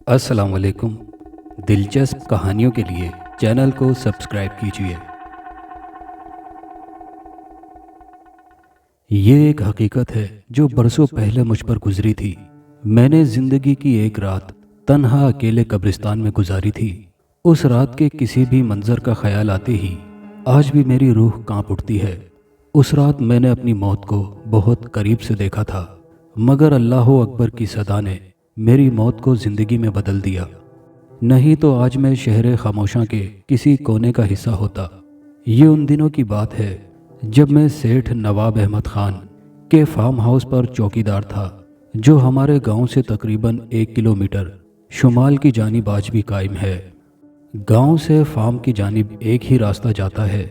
السلام علیکم۔ دلچسپ کہانیوں کے لیے چینل کو سبسکرائب کیجیے۔ یہ ایک حقیقت ہے جو برسوں پہلے مجھ پر گزری تھی۔ میں نے زندگی کی ایک رات تنہا اکیلے قبرستان میں گزاری تھی۔ اس رات کے کسی بھی منظر کا خیال آتے ہی آج بھی میری روح کانپ اٹھتی ہے۔ اس رات میں نے اپنی موت کو بہت قریب سے دیکھا تھا، مگر اللہ اکبر کی صدا نے میری موت کو زندگی میں بدل دیا۔ نہیں تو آج میں شہر خاموشاں کے کسی کونے کا حصہ ہوتا۔ یہ ان دنوں کی بات ہے جب میں سیٹھ نواب احمد خان کے فارم ہاؤس پر چوکیدار تھا، جو ہمارے گاؤں سے تقریباً 1 کلومیٹر شمال کی جانب آج بھی قائم ہے۔ گاؤں سے فارم کی جانب ایک ہی راستہ جاتا ہے۔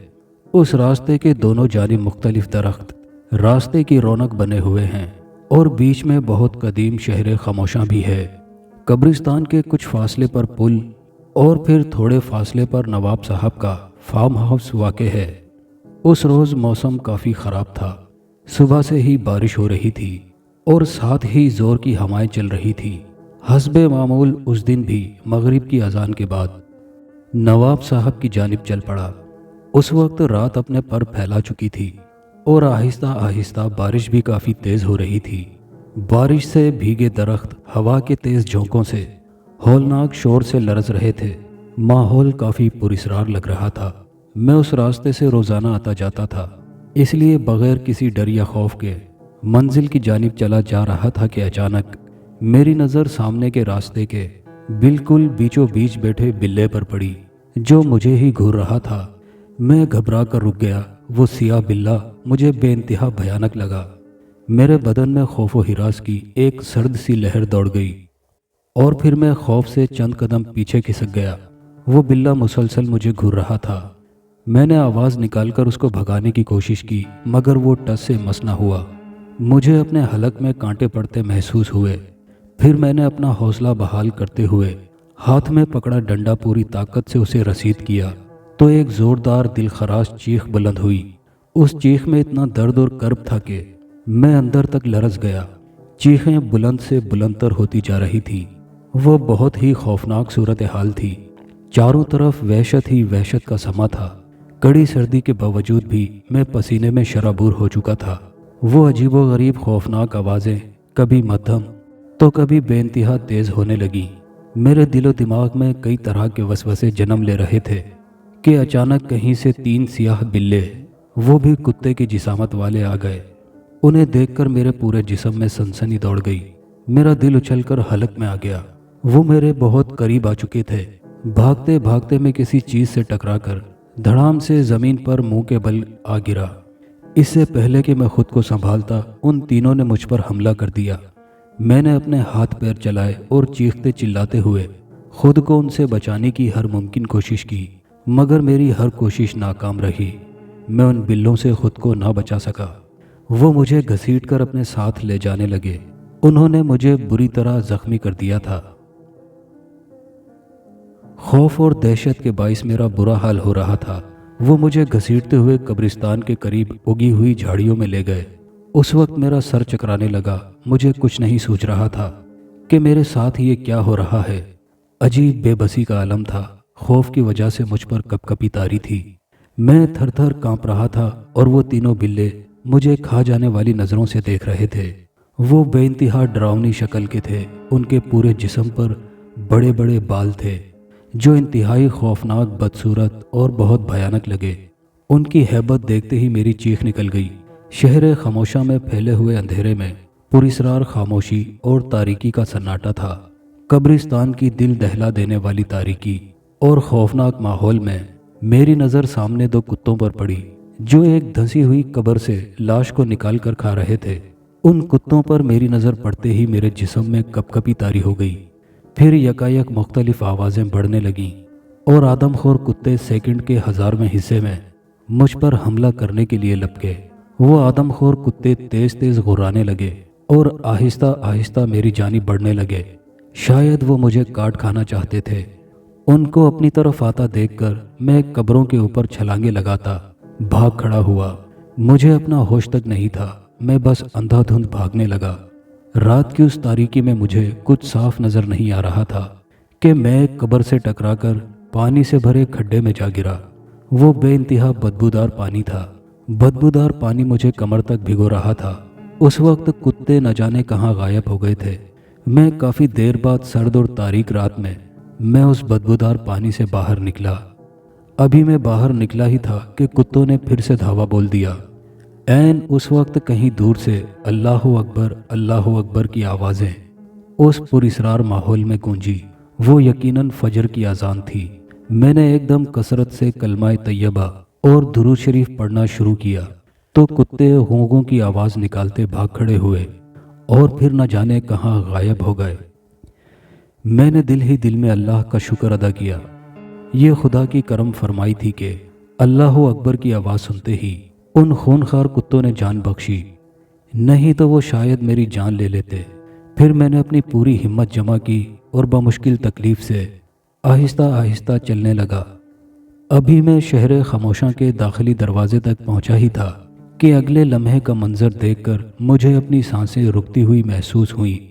اس راستے کے دونوں جانب مختلف درخت راستے کی رونق بنے ہوئے ہیں، اور بیچ میں بہت قدیم شہر خاموشاں بھی ہے۔ قبرستان کے کچھ فاصلے پر پل اور پھر تھوڑے فاصلے پر نواب صاحب کا فارم ہاؤس واقع ہے۔ اس روز موسم کافی خراب تھا۔ صبح سے ہی بارش ہو رہی تھی اور ساتھ ہی زور کی ہوائیں چل رہی تھی۔ حسب معمول اس دن بھی مغرب کی اذان کے بعد نواب صاحب کی جانب چل پڑا۔ اس وقت رات اپنے پر پھیلا چکی تھی اور آہستہ آہستہ بارش بھی کافی تیز ہو رہی تھی۔ بارش سے بھیگے درخت ہوا کے تیز جھونکوں سے ہولناک شور سے لرز رہے تھے۔ ماحول کافی پراسرار لگ رہا تھا۔ میں اس راستے سے روزانہ آتا جاتا تھا، اس لیے بغیر کسی ڈر یا خوف کے منزل کی جانب چلا جا رہا تھا کہ اچانک میری نظر سامنے کے راستے کے بالکل بیچوں بیچ بیٹھے بلے پر پڑی، جو مجھے ہی گھور رہا تھا۔ میں گھبرا کر رک گیا۔ وہ سیاہ بلہ مجھے بے انتہا بھیانک لگا۔ میرے بدن میں خوف و ہراس کی ایک سرد سی لہر دوڑ گئی، اور پھر میں خوف سے چند قدم پیچھے کھسک گیا۔ وہ بلہ مسلسل مجھے گھور رہا تھا۔ میں نے آواز نکال کر اس کو بھگانے کی کوشش کی، مگر وہ ٹس سے مس نہ ہوا۔ مجھے اپنے حلق میں کانٹے پڑتے محسوس ہوئے۔ پھر میں نے اپنا حوصلہ بحال کرتے ہوئے ہاتھ میں پکڑا ڈنڈا پوری طاقت سے اسے رسید کیا تو ایک زوردار دل خراش چیخ بلند ہوئی۔ اس چیخ میں اتنا درد اور کرب تھا کہ میں اندر تک لرز گیا۔ چیخیں بلند سے بلند تر ہوتی جا رہی تھی۔ وہ بہت ہی خوفناک صورتحال تھی۔ چاروں طرف وحشت ہی وحشت کا سما تھا۔ کڑی سردی کے باوجود بھی میں پسینے میں شرابور ہو چکا تھا۔ وہ عجیب و غریب خوفناک آوازیں کبھی مدھم تو کبھی بے انتہا تیز ہونے لگیں۔ میرے دل و دماغ میں کئی طرح کے وسوسے جنم لے رہے تھے کہ اچانک کہیں سے 3 سیاہ بلے، وہ بھی کتے کی جسامت والے، آ گئے۔ انہیں دیکھ کر میرے پورے جسم میں سنسنی دوڑ گئی۔ میرا دل اچھل کر حلق میں آ گیا۔ وہ میرے بہت قریب آ چکے تھے۔ بھاگتے بھاگتے میں کسی چیز سے ٹکرا کر دھڑام سے زمین پر منہ کے بل آ گرا۔ اس سے پہلے کہ میں خود کو سنبھالتا، ان تینوں نے مجھ پر حملہ کر دیا۔ میں نے اپنے ہاتھ پیر چلائے اور چیختے چلاتے ہوئے خود کو ان سے بچانے کی ہر ممکن کوشش کی، مگر میری ہر کوشش ناکام رہی۔ میں ان بلوں سے خود کو نہ بچا سکا۔ وہ مجھے گھسیٹ کر اپنے ساتھ لے جانے لگے۔ انہوں نے مجھے بری طرح زخمی کر دیا تھا۔ خوف اور دہشت کے باعث میرا برا حال ہو رہا تھا۔ وہ مجھے گھسیٹتے ہوئے قبرستان کے قریب اگی ہوئی جھاڑیوں میں لے گئے۔ اس وقت میرا سر چکرانے لگا۔ مجھے کچھ نہیں سوچ رہا تھا کہ میرے ساتھ یہ کیا ہو رہا ہے۔ عجیب بے بسی کا عالم تھا۔ خوف کی وجہ سے مجھ پر کپکپی طاری تھی۔ میں تھر تھر کانپ رہا تھا، اور وہ تینوں بلے مجھے کھا جانے والی نظروں سے دیکھ رہے تھے۔ وہ بے انتہا ڈراؤنی شکل کے تھے۔ ان کے پورے جسم پر بڑے بڑے بال تھے جو انتہائی خوفناک، بدصورت اور بہت بھیانک لگے۔ ان کی ہیبت دیکھتے ہی میری چیخ نکل گئی۔ شہر خاموشاں میں پھیلے ہوئے اندھیرے میں پراسرار خاموشی اور تاریکی کا سناٹا تھا۔ قبرستان کی دل دہلا دینے والی تاریکی اور خوفناک ماحول میں میری نظر سامنے 2 کتوں پر پڑی، جو ایک دھنسی ہوئی قبر سے لاش کو نکال کر کھا رہے تھے۔ ان کتوں پر میری نظر پڑتے ہی میرے جسم میں کپکپی طاری ہو گئی۔ پھر یکایک مختلف آوازیں بڑھنے لگیں، اور آدم خور کتے سیکنڈ کے 1000ویں حصے میں مجھ پر حملہ کرنے کے لیے لپکے۔ وہ آدم خور کتے تیز تیز غرانے لگے اور آہستہ آہستہ میری جانب بڑھنے لگے۔ شاید وہ مجھے کاٹ کھانا چاہتے تھے۔ ان کو اپنی طرف آتا دیکھ کر میں قبروں کے اوپر چھلانگیں لگاتا بھاگ کھڑا ہوا۔ مجھے اپنا ہوش تک نہیں تھا۔ میں بس اندھا دھند بھاگنے لگا۔ رات کی اس تاریکی میں مجھے کچھ صاف نظر نہیں آ رہا تھا۔ کہ میں ایک قبر سے ٹکرا کر پانی سے بھرے کھڈے میں جا گرا۔ وہ بے انتہا بدبودار پانی تھا۔ بدبودار پانی مجھے کمر تک بھگو رہا تھا۔ اس وقت کتے نہ جانے کہاں غائب ہو گئے تھے۔ میں کافی دیر بعد سرد اور تاریک رات میں اس بدبودار پانی سے باہر نکلا۔ ابھی میں باہر نکلا ہی تھا کہ کتوں نے پھر سے دھاوا بول دیا۔ عین اس وقت کہیں دور سے اللہ اکبر کی آوازیں اس پراسرار ماحول میں گونجی۔ وہ یقیناً فجر کی اذان تھی۔ میں نے ایک دم کثرت سے کلمہ طیبہ اور درود شریف پڑھنا شروع کیا تو کتے غونغوں کی آواز نکالتے بھاگ کھڑے ہوئے اور پھر نہ جانے کہاں غائب ہو گئے۔ میں نے دل ہی دل میں اللہ کا شکر ادا کیا۔ یہ خدا کی کرم فرمائی تھی کہ اللہ اکبر کی آواز سنتے ہی ان خونخوار کتوں نے جان بخشی، نہیں تو وہ شاید میری جان لے لیتے۔ پھر میں نے اپنی پوری ہمت جمع کی اور بمشکل تکلیف سے آہستہ آہستہ چلنے لگا۔ ابھی میں شہر خاموشاں کے داخلی دروازے تک پہنچا ہی تھا کہ اگلے لمحے کا منظر دیکھ کر مجھے اپنی سانسیں رکتی ہوئی محسوس ہوئیں۔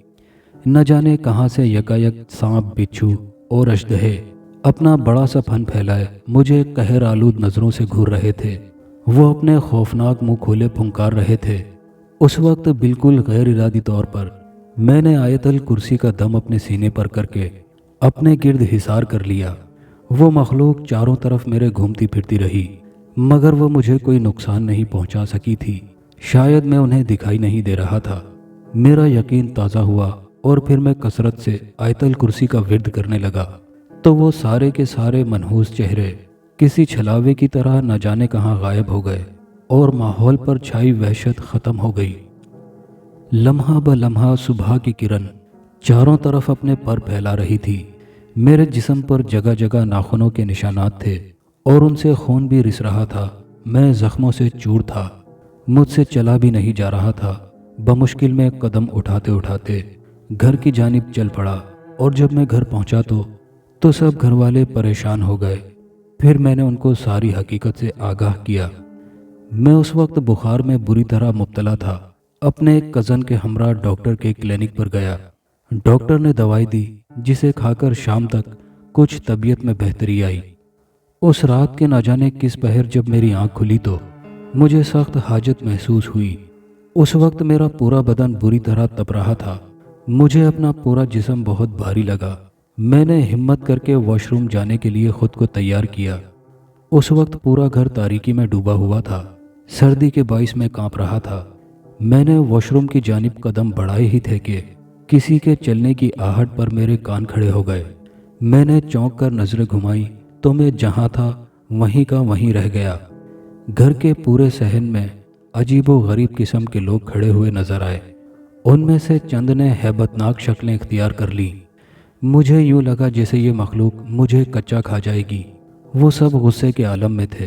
نہ جانے کہاں سے یکایک سانپ، بچھو اور اژدہے اپنا بڑا سا پھن پھیلائے مجھے قہر آلود نظروں سے گھور رہے تھے۔ وہ اپنے خوفناک منہ کھولے پھنکار رہے تھے۔ اس وقت بالکل غیر ارادی طور پر میں نے آیت الکرسی کا دم اپنے سینے پر کر کے اپنے گرد حصار کر لیا۔ وہ مخلوق چاروں طرف میرے گھومتی پھرتی رہی مگر وہ مجھے کوئی نقصان نہیں پہنچا سکی تھی۔ شاید میں انہیں دکھائی نہیں دے رہا تھا۔ میرا یقین تازہ ہوا اور پھر میں کثرت سے آیت الکرسی کا ورد کرنے لگا تو وہ سارے کے سارے منحوس چہرے کسی چھلاوے کی طرح نہ جانے کہاں غائب ہو گئے اور ماحول پر چھائی وحشت ختم ہو گئی۔ لمحہ بہ لمحہ صبح کی کرن چاروں طرف اپنے پر پھیلا رہی تھی۔ میرے جسم پر جگہ جگہ ناخنوں کے نشانات تھے اور ان سے خون بھی رس رہا تھا۔ میں زخموں سے چور تھا، مجھ سے چلا بھی نہیں جا رہا تھا۔ بمشکل میں قدم اٹھاتے اٹھاتے گھر کی جانب چل پڑا اور جب میں گھر پہنچا تو سب گھر والے پریشان ہو گئے۔ پھر میں نے ان کو ساری حقیقت سے آگاہ کیا۔ میں اس وقت بخار میں بری طرح مبتلا تھا۔ اپنے ایک کزن کے ہمراہ ڈاکٹر کے کلینک پر گیا۔ ڈاکٹر نے دوائی دی جسے کھا کر شام تک کچھ طبیعت میں بہتری آئی۔ اس رات کے نہ جانے کس پہر جب میری آنکھ کھلی تو مجھے سخت حاجت محسوس ہوئی۔ اس وقت میرا پورا بدن بری طرح تپ رہا تھا۔ مجھے اپنا پورا جسم بہت بھاری لگا۔ میں نے ہمت کر کے واش روم جانے کے لیے خود کو تیار کیا۔ اس وقت پورا گھر تاریکی میں ڈوبا ہوا تھا۔ سردی کے باعث میں کانپ رہا تھا۔ میں نے واش روم کی جانب قدم بڑھائے ہی تھے کہ کسی کے چلنے کی آہٹ پر میرے کان کھڑے ہو گئے۔ میں نے چونک کر نظریں گھمائی تو میں جہاں تھا وہیں کا وہیں رہ گیا۔ گھر کے پورے صحن میں عجیب و غریب قسم کے لوگ کھڑے ہوئے نظر آئے۔ ان میں سے چند نے ہیبتناک شکلیں اختیار کر لیں۔ مجھے یوں لگا جیسے یہ مخلوق مجھے کچا کھا جائے گی۔ وہ سب غصے کے عالم میں تھے۔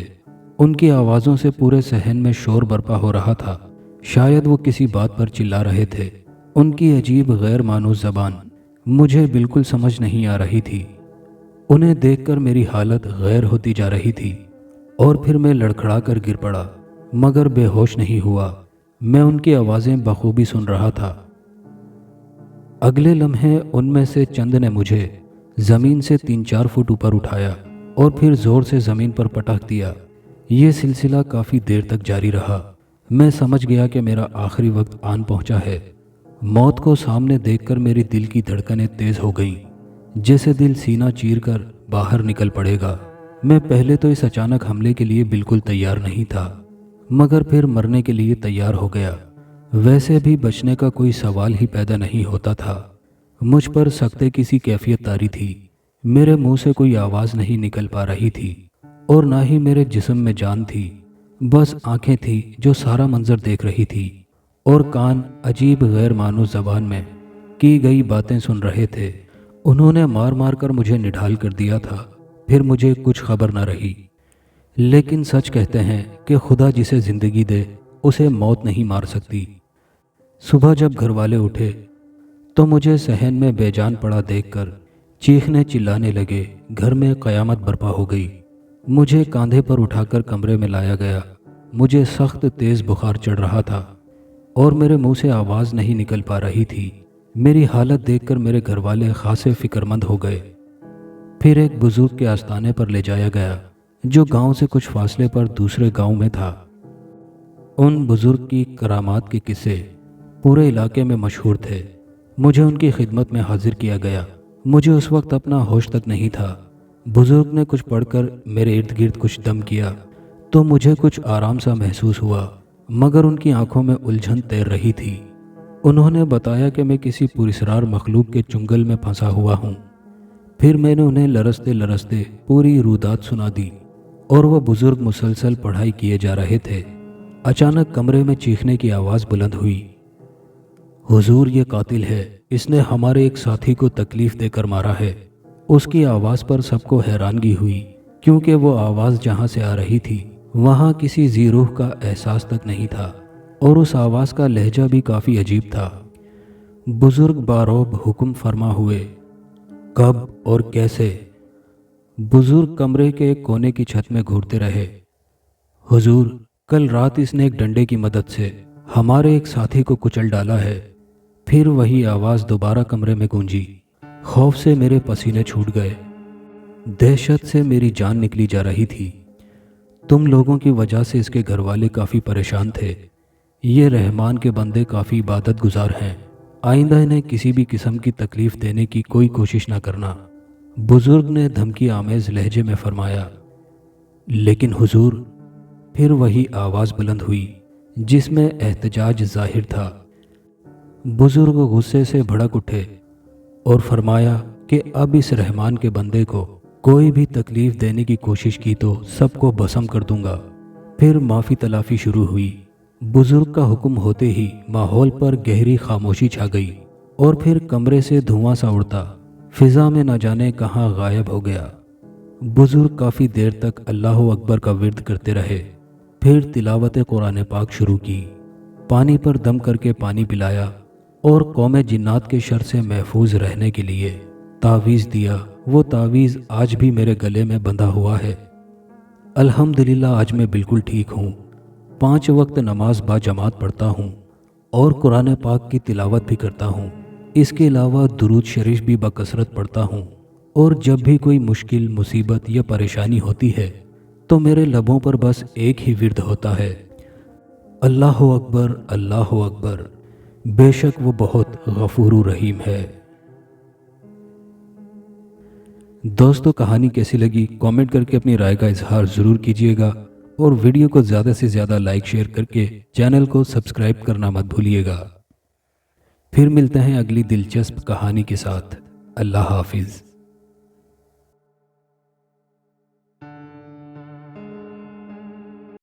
ان کی آوازوں سے پورے صحن میں شور برپا ہو رہا تھا۔ شاید وہ کسی بات پر چلا رہے تھے۔ ان کی عجیب غیر مانوس زبان مجھے بالکل سمجھ نہیں آ رہی تھی۔ انہیں دیکھ کر میری حالت غیر ہوتی جا رہی تھی اور پھر میں لڑکھڑا کر گر پڑا مگر بے ہوش نہیں ہوا۔ میں ان کی آوازیں بخوبی سن رہا تھا۔ اگلے لمحے ان میں سے چند نے مجھے زمین سے 3-4 فٹ اوپر اٹھایا اور پھر زور سے زمین پر پٹک دیا۔ یہ سلسلہ کافی دیر تک جاری رہا۔ میں سمجھ گیا کہ میرا آخری وقت آن پہنچا ہے۔ موت کو سامنے دیکھ کر میری دل کی دھڑکنیں تیز ہو گئیں، جیسے دل سینہ چیر کر باہر نکل پڑے گا۔ میں پہلے تو اس اچانک حملے کے لیے بالکل تیار نہیں تھا مگر پھر مرنے کے لیے تیار ہو گیا۔ ویسے بھی بچنے کا کوئی سوال ہی پیدا نہیں ہوتا تھا۔ مجھ پر سکتے کسی کیفیت طاری تھی۔ میرے منہ سے کوئی آواز نہیں نکل پا رہی تھی اور نہ ہی میرے جسم میں جان تھی۔ بس آنکھیں تھیں جو سارا منظر دیکھ رہی تھی اور کان عجیب غیر مانوس زبان میں کی گئی باتیں سن رہے تھے۔ انہوں نے مار مار کر مجھے نڈھال کر دیا تھا۔ پھر مجھے کچھ خبر نہ رہی۔ لیکن سچ کہتے ہیں کہ خدا جسے زندگی دے اسے موت نہیں مار سکتی۔ صبح جب گھر والے اٹھے تو مجھے صحن میں بے جان پڑا دیکھ کر چیخنے چلانے لگے۔ گھر میں قیامت برپا ہو گئی۔ مجھے کاندھے پر اٹھا کر کمرے میں لایا گیا۔ مجھے سخت تیز بخار چڑھ رہا تھا اور میرے منہ سے آواز نہیں نکل پا رہی تھی۔ میری حالت دیکھ کر میرے گھر والے خاصے فکر مند ہو گئے۔ پھر ایک بزرگ کے آستانے پر لے جایا گیا جو گاؤں سے کچھ فاصلے پر دوسرے گاؤں میں تھا۔ ان بزرگ کی کرامات کے قصے پورے علاقے میں مشہور تھے۔ مجھے ان کی خدمت میں حاضر کیا گیا۔ مجھے اس وقت اپنا ہوش تک نہیں تھا۔ بزرگ نے کچھ پڑھ کر میرے ارد گرد کچھ دم کیا تو مجھے کچھ آرام سا محسوس ہوا، مگر ان کی آنکھوں میں الجھن تیر رہی تھی۔ انہوں نے بتایا کہ میں کسی پراسرار مخلوق کے چنگل میں پھنسا ہوا ہوں۔ پھر میں نے انہیں لرزتے لرزتے پوری رودات سنا دی اور وہ بزرگ مسلسل پڑھائی کیے جا رہے تھے۔ اچانک کمرے میں چیخنے کی آواز بلند ہوئی، حضور یہ قاتل ہے، اس نے ہمارے ایک ساتھی کو تکلیف دے کر مارا ہے۔ اس کی آواز پر سب کو حیرانگی ہوئی کیونکہ وہ آواز جہاں سے آ رہی تھی وہاں کسی ذی روح کا احساس تک نہیں تھا اور اس آواز کا لہجہ بھی کافی عجیب تھا۔ بزرگ باروب حکم فرما ہوئے، کب اور کیسے؟ بزرگ کمرے کے ایک کونے کی چھت میں گھورتے رہے، حضور کل رات اس نے ایک ڈنڈے کی مدد سے ہمارے ایک ساتھی کو کچل ڈالا ہے۔ پھر وہی آواز دوبارہ کمرے میں گونجی۔ خوف سے میرے پسینے چھوٹ گئے، دہشت سے میری جان نکلی جا رہی تھی۔ تم لوگوں کی وجہ سے اس کے گھر والے کافی پریشان تھے۔ یہ رحمان کے بندے کافی عبادت گزار ہیں، آئندہ انہیں کسی بھی قسم کی تکلیف دینے کی کوئی کوشش نہ کرنا۔ بزرگ نے دھمکی آمیز لہجے میں فرمایا۔ لیکن حضور، پھر وہی آواز بلند ہوئی جس میں احتجاج ظاہر تھا۔ بزرگ غصے سے بھڑک اٹھے اور فرمایا کہ اب اس رحمان کے بندے کو کوئی بھی تکلیف دینے کی کوشش کی تو سب کو بھسم کر دوں گا۔ پھر معافی تلافی شروع ہوئی۔ بزرگ کا حکم ہوتے ہی ماحول پر گہری خاموشی چھا گئی اور پھر کمرے سے دھواں سا اڑتا فضا میں نہ جانے کہاں غائب ہو گیا۔ بزرگ کافی دیر تک اللہ اکبر کا ورد کرتے رہے، پھر تلاوت قرآن پاک شروع کی، پانی پر دم کر کے پانی پلایا اور قوم جنات کے شر سے محفوظ رہنے کے لیے تعویذ دیا۔ وہ تعویذ آج بھی میرے گلے میں بندھا ہوا ہے۔ الحمدللہ آج میں بالکل ٹھیک ہوں۔ 5 وقت نماز با جماعت پڑھتا ہوں اور قرآن پاک کی تلاوت بھی کرتا ہوں۔ اس کے علاوہ درود شریف بھی بکثرت پڑھتا ہوں، اور جب بھی کوئی مشکل، مصیبت یا پریشانی ہوتی ہے تو میرے لبوں پر بس ایک ہی ورد ہوتا ہے، اللہ اکبر، اللہ اکبر، بے شک وہ بہت غفور و رحیم ہے۔ دوستو، کہانی کیسی لگی کامنٹ کر کے اپنی رائے کا اظہار ضرور کیجیے گا، اور ویڈیو کو زیادہ سے زیادہ لائک شیئر کر کے چینل کو سبسکرائب کرنا مت بھولیے گا۔ پھر ملتے ہیں اگلی دلچسپ کہانی کے ساتھ۔ اللہ حافظ۔